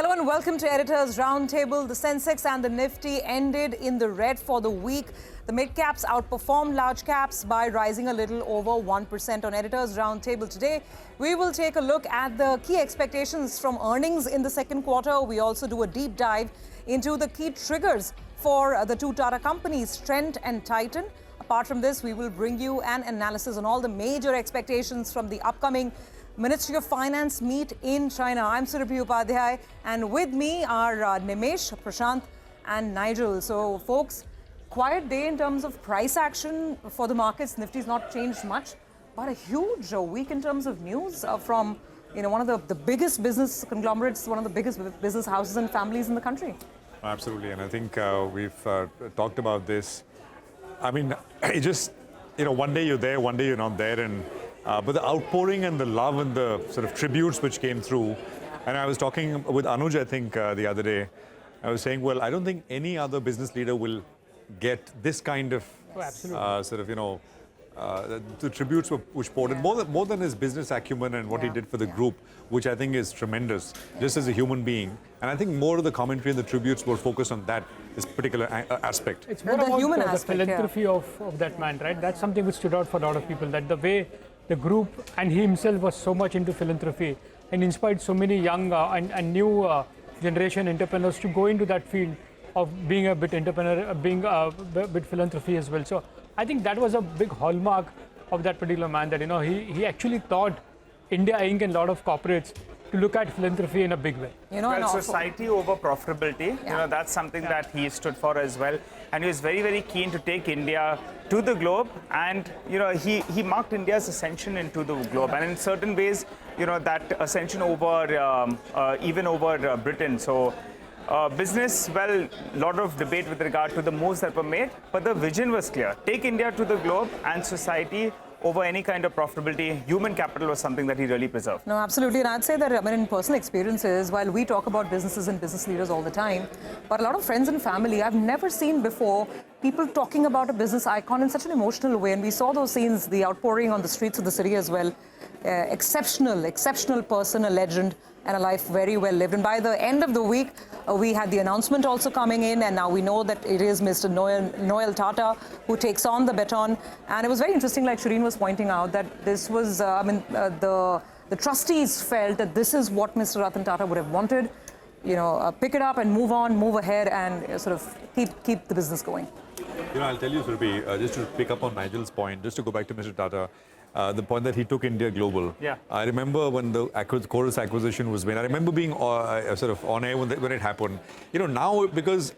Hello and welcome to Editors Roundtable. The Sensex and the Nifty ended in the red for the week. The mid-caps outperformed large caps by rising a little over 1% on Editors Roundtable today. We will take a look at the key expectations from earnings in the second quarter. We also do a deep dive into the key triggers for the two Tata companies, Trent and Titan. Apart from this, we will bring you an analysis on all the major expectations from the upcoming Ministry of Finance meet in China. I'm Surabhi Upadhyay, and with me are Nimesh, Prashant and Nigel. So folks, quiet day in terms of price action for the markets. Nifty's not changed much, but a huge week in terms of news from one of the biggest business conglomerates, one of the biggest business houses and families in the country. Absolutely, and I think we've talked about this. I mean, it just, one day you're there, one day you're not there, and but the outpouring and the love and the sort of tributes which came through, and I was talking with Anuj, I think, the other day. I was saying, well, I don't think any other business leader will get this kind of the tributes which poured in, more than his business acumen and what he did for the group, which I think is tremendous, just as a human being. And I think more of the commentary and the tributes were focused on this particular aspect. It's more about human aspect, the philanthropy of that man, right? That's something which stood out for a lot of people, that the way the group and he himself was so much into philanthropy and inspired so many young and new generation entrepreneurs to go into that field of being a bit entrepreneur, being a bit philanthropy as well. So I think that was a big hallmark of that particular man, that he actually taught India Inc. and a lot of corporates to look at philanthropy in a big way. Well, society over profitability, that's something that he stood for as well. And he was very, very keen to take India to the globe. And, he marked India's ascension into the globe. And in certain ways, that ascension over, even over Britain. So business, well, a lot of debate with regard to the moves that were made, but the vision was clear. Take India to the globe, and society over any kind of profitability. Human capital was something that he really preserved. No, absolutely. And I'd say that, in personal experiences, while we talk about businesses and business leaders all the time, but a lot of friends and family, I've never seen before people talking about a business icon in such an emotional way. And we saw those scenes, the outpouring on the streets of the city as well. Exceptional person, a legend, and a life very well lived. And by the end of the week, we had the announcement also coming in, and now we know that it is Mr. Noel Tata who takes on the baton. And it was very interesting, like Shireen was pointing out, that this was, the trustees felt that this is what Mr. Ratan Tata would have wanted. Pick it up and move on, move ahead, and sort of keep the business going. I'll tell you, Surabhi, just to pick up on Nigel's point, just to go back to Mr. Tata, the point that he took India global. Yeah. I remember when the Chorus acquisition was made. I remember being sort of on air when it happened. Now, because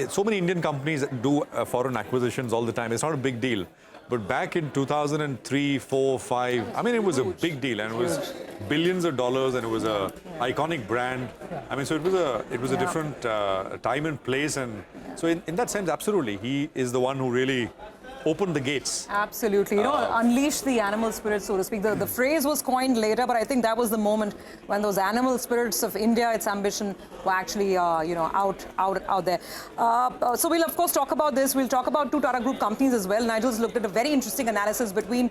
so many Indian companies do foreign acquisitions all the time, it's not a big deal. But back in 2003, 4, 5, I mean, it was a big deal, and it was billions of dollars, and it was a iconic brand. I mean, so it was a different time and place, and so in that sense, absolutely, he is the one who really opened the gates. Absolutely. Unleash the animal spirit, so to speak. The phrase was coined later, but I think that was the moment when those animal spirits of India, its ambition, were actually, out there. So we'll, of course, talk about this. We'll talk about two Tata Group companies as well. Nigel's looked at a very interesting analysis between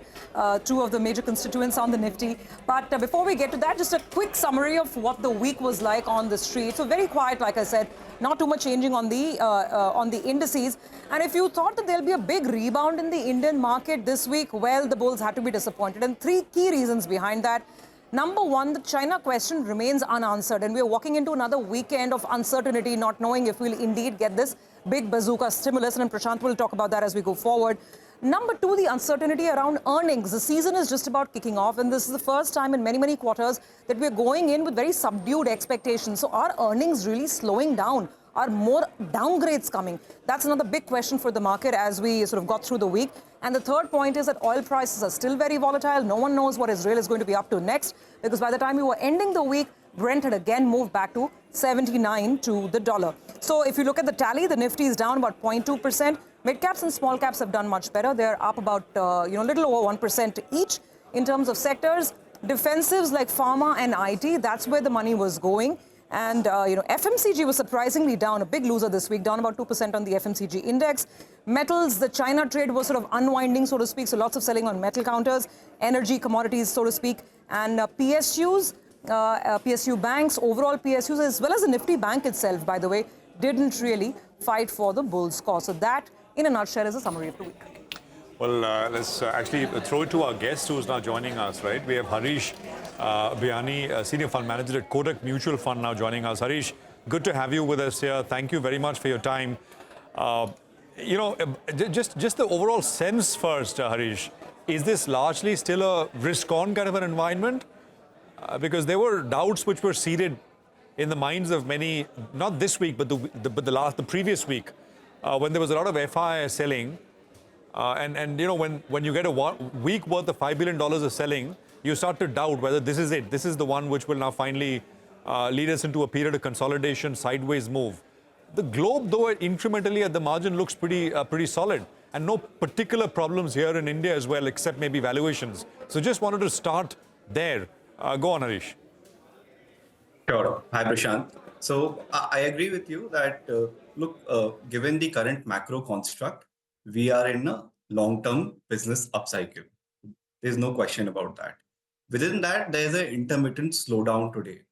two of the major constituents on the Nifty. But before we get to that, just a quick summary of what the week was like on the street. So very quiet, like I said. Not too much changing on the indices. And if you thought that there'll be a big rebound in the Indian market this week, well, the bulls had to be disappointed. And three key reasons behind that. Number one, the China question remains unanswered. And we're walking into another weekend of uncertainty, not knowing if we'll indeed get this big bazooka stimulus. And Prashant will talk about that as we go forward. Number two, the uncertainty around earnings. The season is just about kicking off, and this is the first time in many, many quarters that we're going in with very subdued expectations. So are earnings really slowing down? Are more downgrades coming? That's another big question for the market as we sort of got through the week. And the third point is that oil prices are still very volatile. No one knows what Israel is going to be up to next, because by the time we were ending the week, Brent had again moved back to 79 to the dollar. So if you look at the tally, the Nifty is down about 0.2%. Mid-caps and small caps have done much better. They're up about, little over 1% each. In terms of sectors, defensives like pharma and IT, that's where the money was going. And, FMCG was surprisingly down, a big loser this week, down about 2% on the FMCG index. Metals, the China trade was sort of unwinding, so to speak, so lots of selling on metal counters, energy, commodities, so to speak. And PSUs, PSU banks, overall PSUs, as well as the Nifty Bank itself, by the way, didn't really fight for the bull's cause. So that, in a nutshell, is a summary of the week. Well, let's actually throw it to our guest who's now joining us, right? We have Harish Biyani, Senior Fund Manager at Kotak Mutual Fund, now joining us. Harish, good to have you with us here. Thank you very much for your time. Just the overall sense first, Harish. Is this largely still a risk-on kind of an environment? Because there were doubts which were seeded in the minds of many, not this week, but the previous week, when there was a lot of FI selling. When you get a week worth of $5 billion of selling, you start to doubt whether this is it. This is the one which will now finally lead us into a period of consolidation, sideways move. The globe, though, incrementally at the margin looks pretty solid, and no particular problems here in India as well, except maybe valuations. So just wanted to start there. Go on, Harish. Sure. Hi, Prashant. So I agree with you that, given the current macro construct, we are in a long-term business upcycle. There's no question about that. Within that, there's an intermittent slowdown today.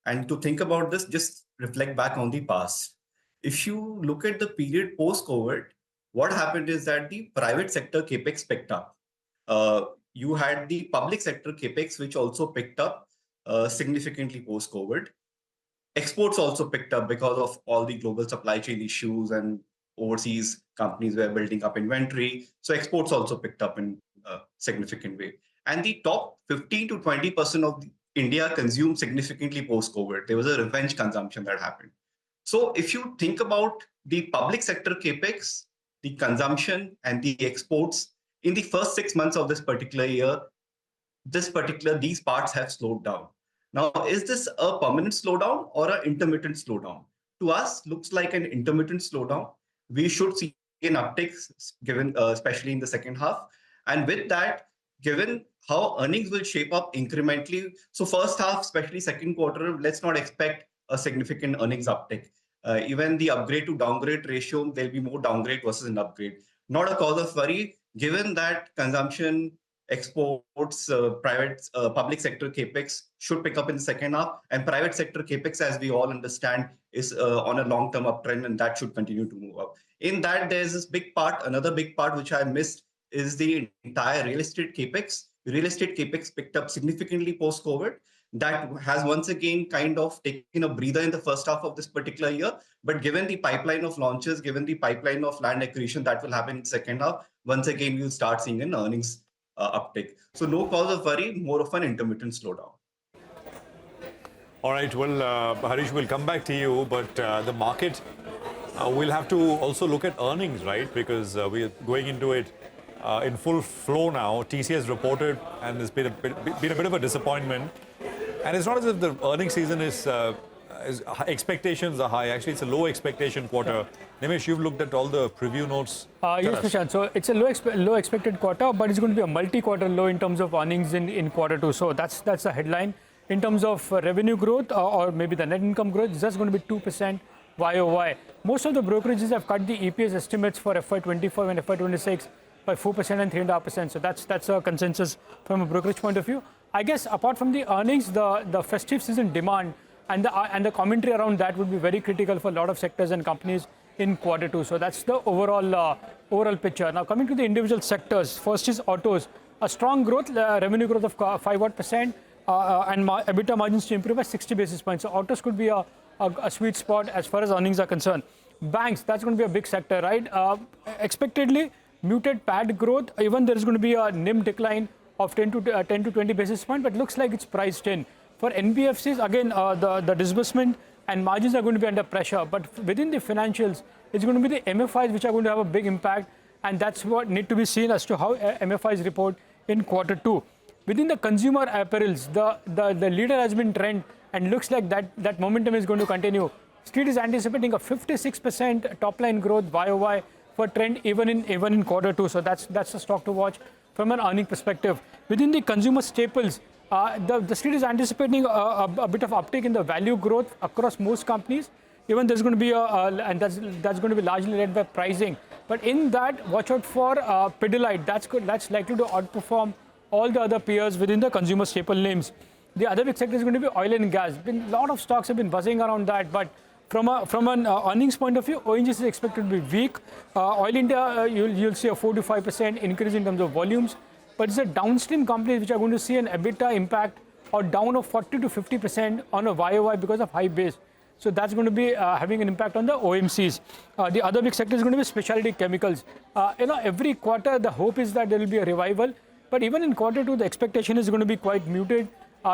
And to think about this, just reflect back on the past. If you look at the period post-COVID, what happened is that the private sector capex picked up. You had the public sector capex, which also picked up significantly post-COVID. Exports also picked up because of all the global supply chain issues, and overseas companies were building up inventory. So exports also picked up in a significant way. And the top 15 to 20% of India consumed significantly post-COVID. There was a revenge consumption that happened. So if you think about the public sector capex, the consumption and the exports in the first 6 months of this particular year, these parts have slowed down. Now, is this a permanent slowdown or an intermittent slowdown? To us, looks like an intermittent slowdown. We should see an uptick, given especially in the second half. And with that, given how earnings will shape up incrementally, so first half, especially second quarter, let's not expect a significant earnings uptick. Even the upgrade to downgrade ratio, there'll be more downgrade versus an upgrade. Not a cause of worry, given that consumption, exports, public sector capex should pick up in the second half, and private sector capex, as we all understand, is on a long-term uptrend, and that should continue to move up. In that, there's this big part, another big part which I missed, is the entire real estate capex. Real estate capex picked up significantly post-COVID. That has once again kind of taken a breather in the first half of this particular year. But given the pipeline of launches, given the pipeline of land acquisition that will happen in the second half, once again, we'll start seeing an earnings uptick. So no cause of worry, more of an intermittent slowdown. All right, well, Harish, we'll come back to you, but the market, we'll have to also look at earnings, right? Because we're going into it in full flow now. TCS reported, and there's been a bit of a disappointment. And it's not as if the earnings season is expectations are high. Actually, it's a low expectation quarter. Nimesh, you've looked at all the preview notes. Yes, Prashant. So it's a low expected quarter, but it's going to be a multi-quarter low in terms of earnings in quarter two. So that's the headline. In terms of revenue growth or maybe the net income growth, it's just going to be 2% YOY. Most of the brokerages have cut the EPS estimates for FY25 and FY26 by 4% and 3.5%. So that's a consensus from a brokerage point of view. I guess apart from the earnings, the festive season demand and the commentary around that would be very critical for a lot of sectors and companies in quarter two. So that's the overall picture. Now coming to the individual sectors, first is autos. A strong growth, revenue growth of 5% and EBITDA margins to improve by 60 basis points. So autos could be a sweet spot as far as earnings are concerned. Banks, that's going to be a big sector, right? Expectedly, muted PAT growth, even there is going to be a NIM decline of 10 to 20 basis points, but looks like it's priced in. For NBFCs, again, the disbursement and margins are going to be under pressure, but within the financials, it's going to be the MFIs which are going to have a big impact, and that's what need to be seen as to how MFIs report in quarter two. Within the consumer apparels, the leader has been trend, and looks like that momentum is going to continue. Street is anticipating a 56% top line growth YOY for trend even in quarter two. So that's a stock to watch from an earning perspective. Within the consumer staples, the street is anticipating a bit of uptick in the value growth across most companies. Even there's going to be and that's going to be largely led by pricing. But in that, watch out for Pidilite. That's likely to outperform all the other peers within the consumer staple names. The other big sector is going to be oil and gas. A lot of stocks have been buzzing around that, but from an earnings point of view, ONGC is expected to be weak. Oil India, you'll see a 4 to 5% increase in terms of volumes, but it's the downstream companies which are going to see an EBITDA impact or down of 40 to 50% on a YOY because of high base. So that's going to be having an impact on the OMCs. The other big sector is going to be specialty chemicals. Every quarter the hope is that there will be a revival, but even in quarter 2 the expectation is going to be quite muted.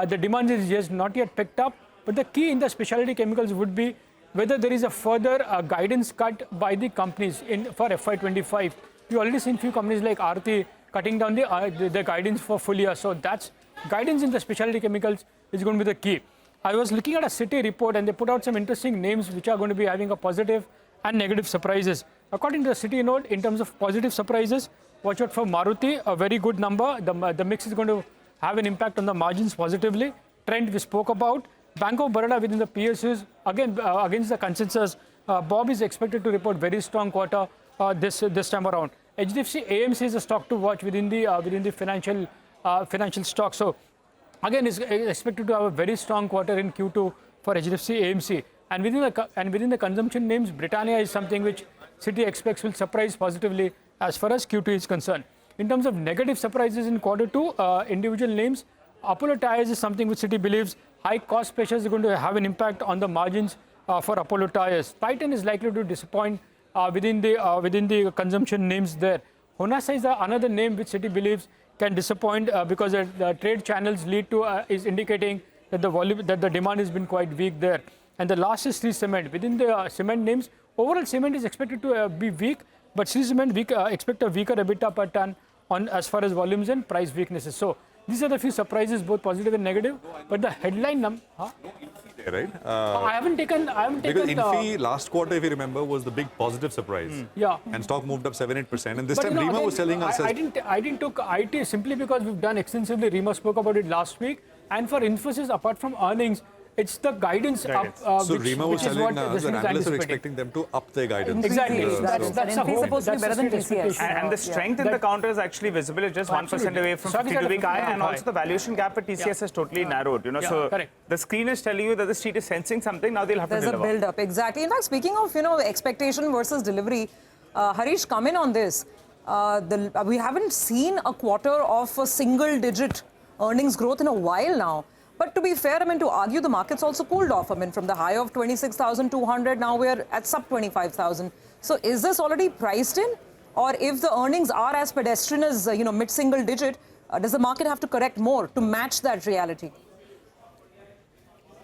The demand is just not yet picked up, but the key in the specialty chemicals would be whether there is a further guidance cut by the companies for FY25. We already seen few companies like Aarti cutting down the guidance for full year. So that's guidance in the specialty chemicals is going to be the key. I was looking at a Citi report and they put out some interesting names which are going to be having a positive and negative surprises. According to the Citi note, in terms of positive surprises, watch out for Maruti, a very good number. The mix is going to have an impact on the margins positively. Trend we spoke about. Bank of Baroda within the PSUs, again against the consensus, Bob is expected to report very strong quarter this time around. HDFC AMC is a stock to watch within the financial stock. So again, is expected to have a very strong quarter in Q2 for HDFC AMC. And within the consumption names, Britannia is something which Citi expects will surprise positively as far as Q2 is concerned. In terms of negative surprises in quarter 2, individual names, Apollo Tyres is something which Citi believes high cost pressures are going to have an impact on the margins for Apollo Tyres. Titan is likely to disappoint within the consumption names there. Honasa is another name which Citi believes can disappoint because the trade channels lead to is indicating that the demand has been quite weak there. And the last is Sri Cement. Within the cement names, overall cement is expected to be weak, but Sri Cement expect a weaker EBITDA per ton on as far as volumes and price weaknesses. So these are the few surprises, both positive and negative. But the headline number, right? I haven't taken. Because Infi last quarter, if you remember, was the big positive surprise. Yeah. And stock moved up 7-8%. And this But time, Rima was telling us. I didn't took IT simply because we've done extensively. Rima spoke about it last week. And for Infosys, apart from earnings, it's the guidance up. So Rima was telling us that analysts are expecting them to up their guidance. Exactly. That's a hope. supposed to be better than TCS. And the strength in the counter is actually visible. It's just 1% away from 52-week high, and also the valuation gap at TCS has totally narrowed. So correct. the screen is telling you that the street is sensing something. Now they'll have to deliver. There's a build-up, exactly. In fact, speaking of expectation versus delivery, Harish, come in on this. We haven't seen a quarter of a single-digit earnings growth in a while now. But to be fair, to argue the market's also cooled off. From the high of 26,200, now we're at sub 25,000. So is this already priced in? Or if the earnings are as pedestrian as, mid-single digit, does the market have to correct more to match that reality?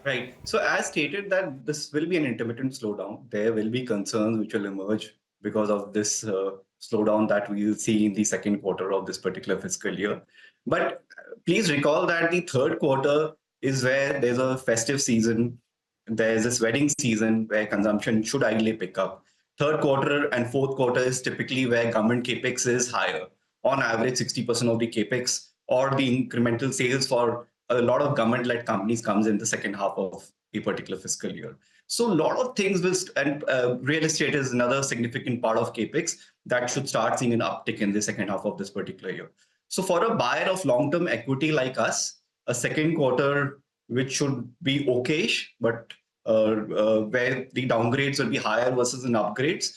Right. So as stated that this will be an intermittent slowdown. There will be concerns which will emerge because of this slowdown that we will see in the second quarter of this particular fiscal year. But please recall that the third quarter is where there's a festive season, there's this wedding season where consumption should ideally pick up. Third quarter and fourth quarter is typically where government capex is higher. On average, 60% of the capex or the incremental sales for a lot of government-led companies comes in the second half of a particular fiscal year. So a lot of things will, and real estate is another significant part of capex that should start seeing an uptick in the second half of this particular year. So for a buyer of long-term equity like us, a second quarter which should be okayish, but where the downgrades will be higher versus an upgrades,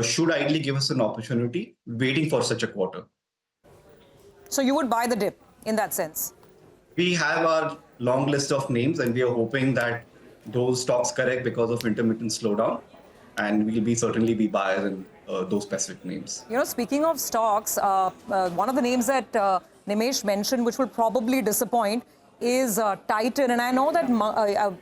should ideally give us an opportunity waiting for such a quarter. So you would buy the dip in that sense? We have our long list of names and we are hoping that those stocks correct because of intermittent slowdown, and we'll certainly be buyers in those specific names. Speaking of stocks, one of the names that Nimesh mentioned, which will probably disappoint, is Titan. And I know that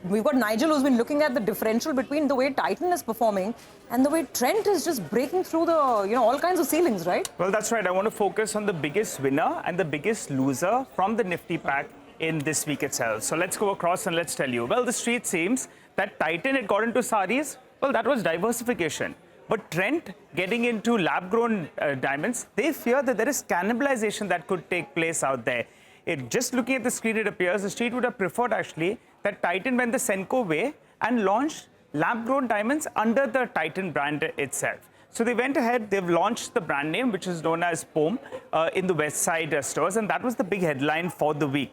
we've got Nigel who's been looking at the differential between the way Titan is performing and the way Trent is just breaking through the, all kinds of ceilings, right? Well, that's right. I want to focus on the biggest winner and the biggest loser from the Nifty pack in this week itself. So let's go across and let's tell you. Well, the street seems that Titan had got into saris. Well, that was diversification. But Trent getting into lab-grown diamonds, they fear that there is cannibalization that could take place out there. Just looking at the screen, it appears the street would have preferred actually that Titan went the Senco way and launched lab-grown diamonds under the Titan brand itself. So they went ahead, they've launched the brand name, which is known as POM, in the West Side stores, and that was the big headline for the week.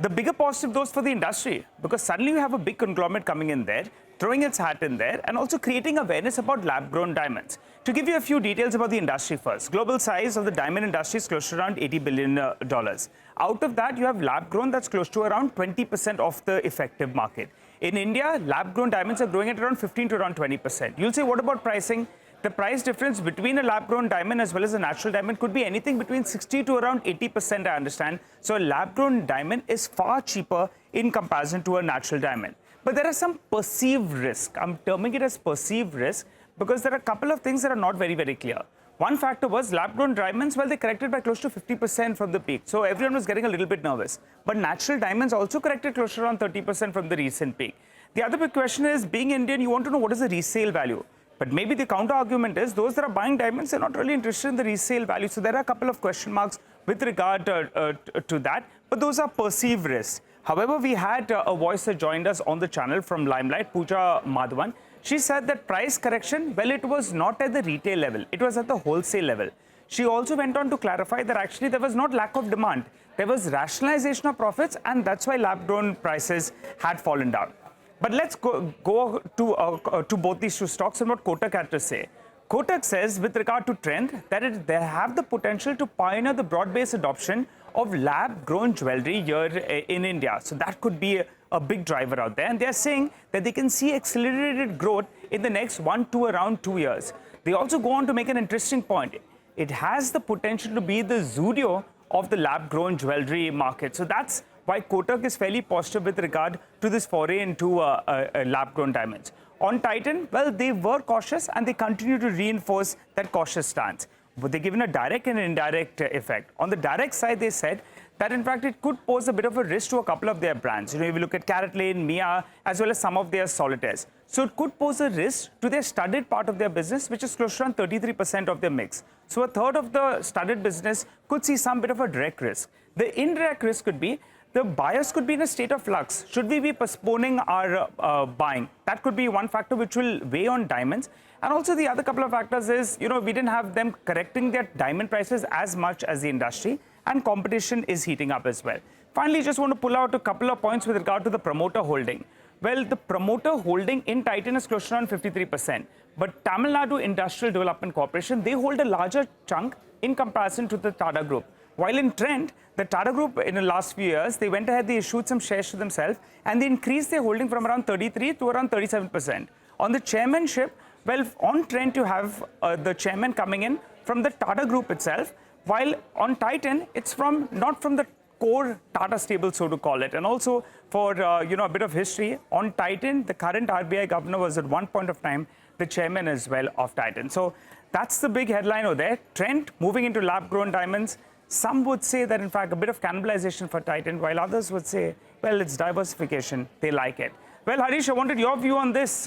the bigger positive those for the industry, because suddenly you have a big conglomerate coming in there, throwing its hat in there, and also creating awareness about lab-grown diamonds. To give you a few details about the industry first, global size of the diamond industry is close to around $80 billion. Out of that, you have lab-grown that's close to around 20% of the effective market. In India, lab-grown diamonds are growing at around 15 to around 20%. You'll say, what about pricing? The price difference between a lab-grown diamond as well as a natural diamond could be anything between 60 to around 80%, I understand. So a lab-grown diamond is far cheaper in comparison to a natural diamond. But there are some perceived risk. I'm terming it as perceived risk because there are a couple of things that are not very, very clear. One factor was lab-grown diamonds, well, they corrected by close to 50% from the peak. So everyone was getting a little bit nervous. But natural diamonds also corrected close to around 30% from the recent peak. The other big question is, being Indian, you want to know what is the resale value. But maybe the counter argument is those that are buying diamonds, they're not really interested in the resale value. So there are a couple of question marks with regard to that. But those are perceived risks. However, we had a voice that joined us on the channel from Limelight, Pooja Madhavan. She said that price correction, well, it was not at the retail level. It was at the wholesale level. She also went on to clarify that actually there was not lack of demand. There was rationalization of profits, and that's why lab-grown prices had fallen down. But let's go to both these two stocks and what Kotak had to say. Kotak says, with regard to trend, that they have the potential to pioneer the broad-based adoption of lab-grown jewelry here in India. So that could be a big driver out there. And they're saying that they can see accelerated growth in the next around 2 years. They also go on to make an interesting point. It has the potential to be the Zudio of the lab-grown jewelry market. So that's why Kotak is fairly positive with regard to this foray into lab-grown diamonds. On Titan, well, they were cautious and they continue to reinforce that cautious stance. But they're given a direct and indirect effect. On the direct side, they said that in fact it could pose a bit of a risk to a couple of their brands. You know, if you look at Carrot Lane, Mia, as well as some of their solitaires. So it could pose a risk to their studded part of their business, which is close to around 33% of their mix. So a third of the studded business could see some bit of a direct risk. The indirect risk could be the buyers could be in a state of flux. Should we be postponing our buying? That could be one factor which will weigh on diamonds. And also the other couple of factors is, you know, we didn't have them correcting their diamond prices as much as the industry, and competition is heating up as well. Finally, just want to pull out a couple of points with regard to the promoter holding. Well, the promoter holding in Titan is close to around 53%. But Tamil Nadu Industrial Development Corporation, they hold a larger chunk in comparison to the Tata Group. While in Trent, the Tata Group in the last few years, they went ahead, they issued some shares to themselves, and they increased their holding from around 33 to around 37%. On the chairmanship, well, on Trent, you have the chairman coming in from the Tata Group itself, while on Titan, it's not from the core Tata stable, so to call it. And also for, a bit of history, on Titan, the current RBI governor was at one point of time the chairman as well of Titan. So that's the big headline over there. Trent moving into lab-grown diamonds. Some would say that, in fact, a bit of cannibalization for Titan, while others would say, well, it's diversification. They like it. Well, Harish, I wanted your view on this.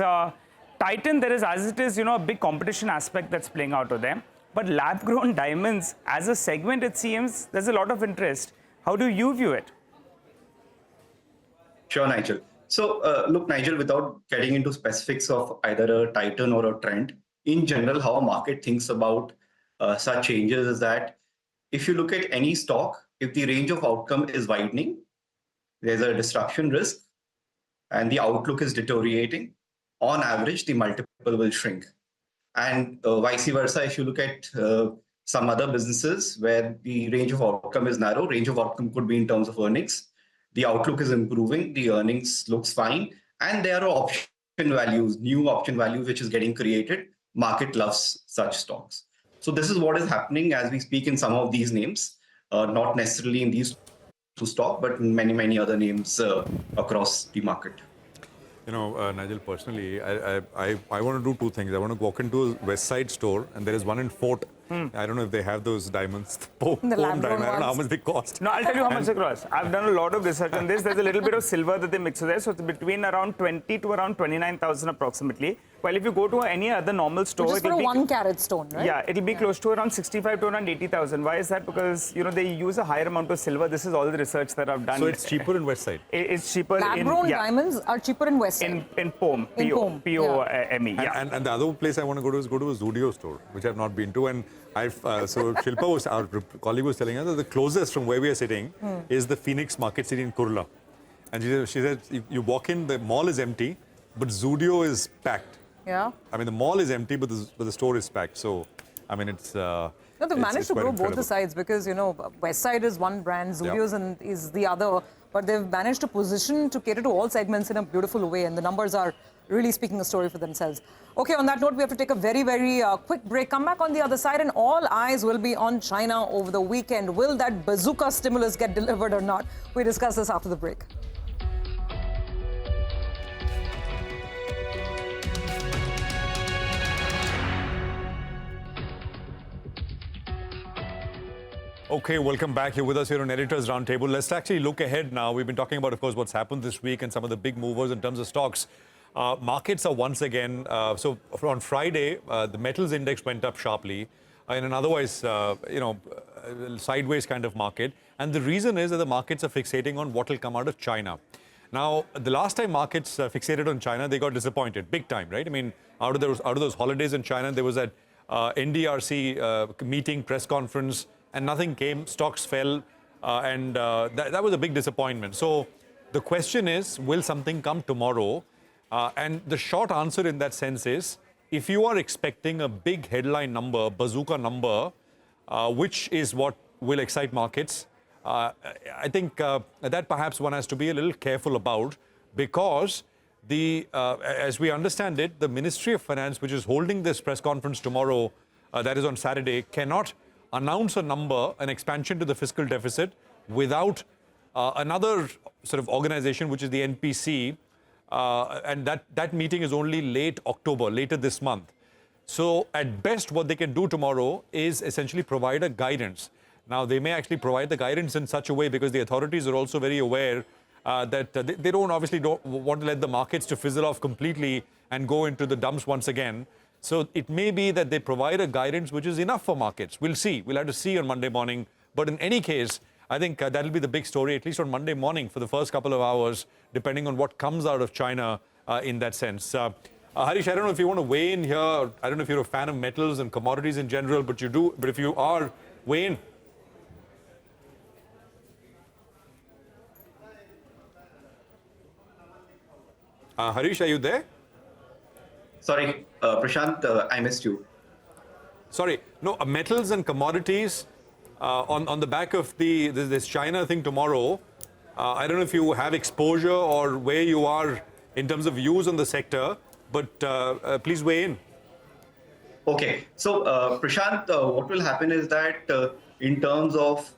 Titan, there is, as it is, a big competition aspect that's playing out to them. But lab-grown diamonds, as a segment, it seems, there's a lot of interest. How do you view it? Sure, Nigel. So, look, Nigel, without getting into specifics of either a Titan or a Trent, in general, how a market thinks about such changes is that if you look at any stock, if the range of outcome is widening, there's a disruption risk, and the outlook is deteriorating, on average, the multiple will shrink. And vice versa, if you look at some other businesses where the range of outcome is narrow, range of outcome could be in terms of earnings, the outlook is improving, the earnings looks fine, and there are option values, new option values, which is getting created. Market loves such stocks. So this is what is happening as we speak in some of these names, not necessarily in these two stocks, but in many, many other names across the market. You know, Nigel, personally, I want to do two things. I want to walk into a West Side store, and there is one in Fort. I don't know if they have those diamonds. The lab-grown diamond. I don't know how ones. much they cost. No, I'll tell you how much they cost. I've done a lot of research on this. There's a little bit of silver that they mix with there. So it's between around 20 to around 29,000 approximately. Well, if you go to any other normal store, Which is for a 1 carat stone, right? Yeah, it'll be close to around 65 to around 80,000. Why is that? Because they use a higher amount of silver. This is all the research that I've done. So it's cheaper in West Side. It's cheaper Lab-grown diamonds are cheaper in West Side. in POME. In POME, POME. Yeah. And the other place I want to go to is a Zudio store, which I've not been to. And so Shilpa was, our colleague was telling us that the closest from where we are sitting is the Phoenix Market City in Kurla. And she said, you walk in, the mall is empty, but Zudio is packed. Yeah. I mean, the mall is empty, but the store is packed. So, I mean, it's... No, they've managed to grow both the sides because, West Side is one brand, Zudio's is the other. But they've managed to position to cater to all segments in a beautiful way. And the numbers are really speaking a story for themselves. Okay, on that note, we have to take a very, very quick break. Come back on the other side and all eyes will be on China over the weekend. Will that bazooka stimulus get delivered or not? We discuss this after the break. Okay, welcome back. You're with us here on Editors Roundtable. Let's actually look ahead now. We've been talking about, of course, what's happened this week and some of the big movers in terms of stocks. Markets are once again, so on Friday, the metals index went up sharply in an otherwise, sideways kind of market. And the reason is that the markets are fixating on what will come out of China. Now, the last time markets fixated on China, they got disappointed, big time, right? I mean, out of those holidays in China, there was that NDRC meeting, press conference, and nothing came, stocks fell, and that was a big disappointment. So the question is, will something come tomorrow? And the short answer in that sense is, if you are expecting a big headline number, bazooka number, which is what will excite markets, I think that perhaps one has to be a little careful about, because as we understand it, the Ministry of Finance, which is holding this press conference tomorrow, that is on Saturday, cannot announce a number, an expansion to the fiscal deficit, without another sort of organization, which is the NPC, and that meeting is only late October, later this month. So at best, what they can do tomorrow is essentially provide a guidance. Now, they may actually provide the guidance in such a way, because the authorities are also very aware that they don't want to let the markets to fizzle off completely and go into the dumps once again. So it may be that they provide a guidance which is enough for markets. We'll see. We'll have to see on Monday morning. But in any case, I think that'll be the big story, at least on Monday morning for the first couple of hours, depending on what comes out of China in that sense. Harish, I don't know if you want to weigh in here. I don't know if you're a fan of metals and commodities in general, but you do. But if you are, weigh in. Harish, are you there? Sorry, Prashant, I missed you. Sorry, no, metals and commodities on the back of this China thing tomorrow. I don't know if you have exposure or where you are in terms of views on the sector, but please weigh in. Okay, so Prashant, what will happen is that in terms of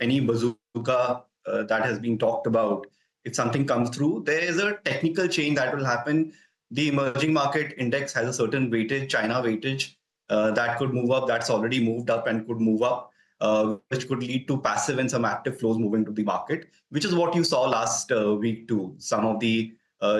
any bazooka that has been talked about, if something comes through, there is a technical change that will happen. The emerging market index has a certain weightage, China weightage, that could move up. That's already moved up and could move up, which could lead to passive and some active flows moving to the market, which is what you saw last week too. Some of the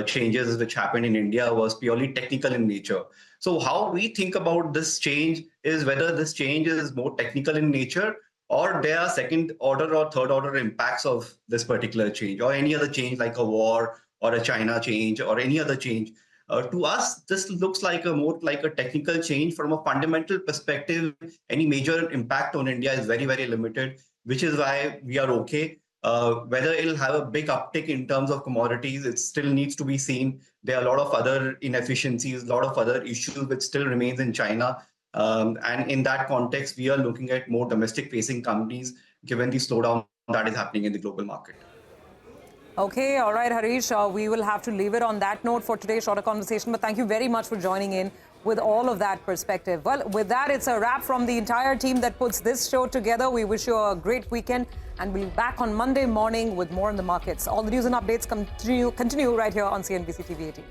changes which happened in India was purely technical in nature. So how we think about this change is whether this change is more technical in nature, or there are second order or third order impacts of this particular change, or any other change like a war or a China change or any other change. To us, this looks like more like a technical change. From a fundamental perspective, any major impact on India is very, very limited, which is why we are okay. Whether it'll have a big uptick in terms of commodities, it still needs to be seen. There are a lot of other inefficiencies, a lot of other issues which still remains in China. And in that context, we are looking at more domestic-facing companies, given the slowdown that is happening in the global market. Okay, all right, Harish, we will have to leave it on that note for today's shorter conversation, but thank you very much for joining in with all of that perspective. Well, with that, it's a wrap from the entire team that puts this show together. We wish you a great weekend, and we'll be back on Monday morning with more in the markets. All the news and updates continue right here on CNBC TV 18.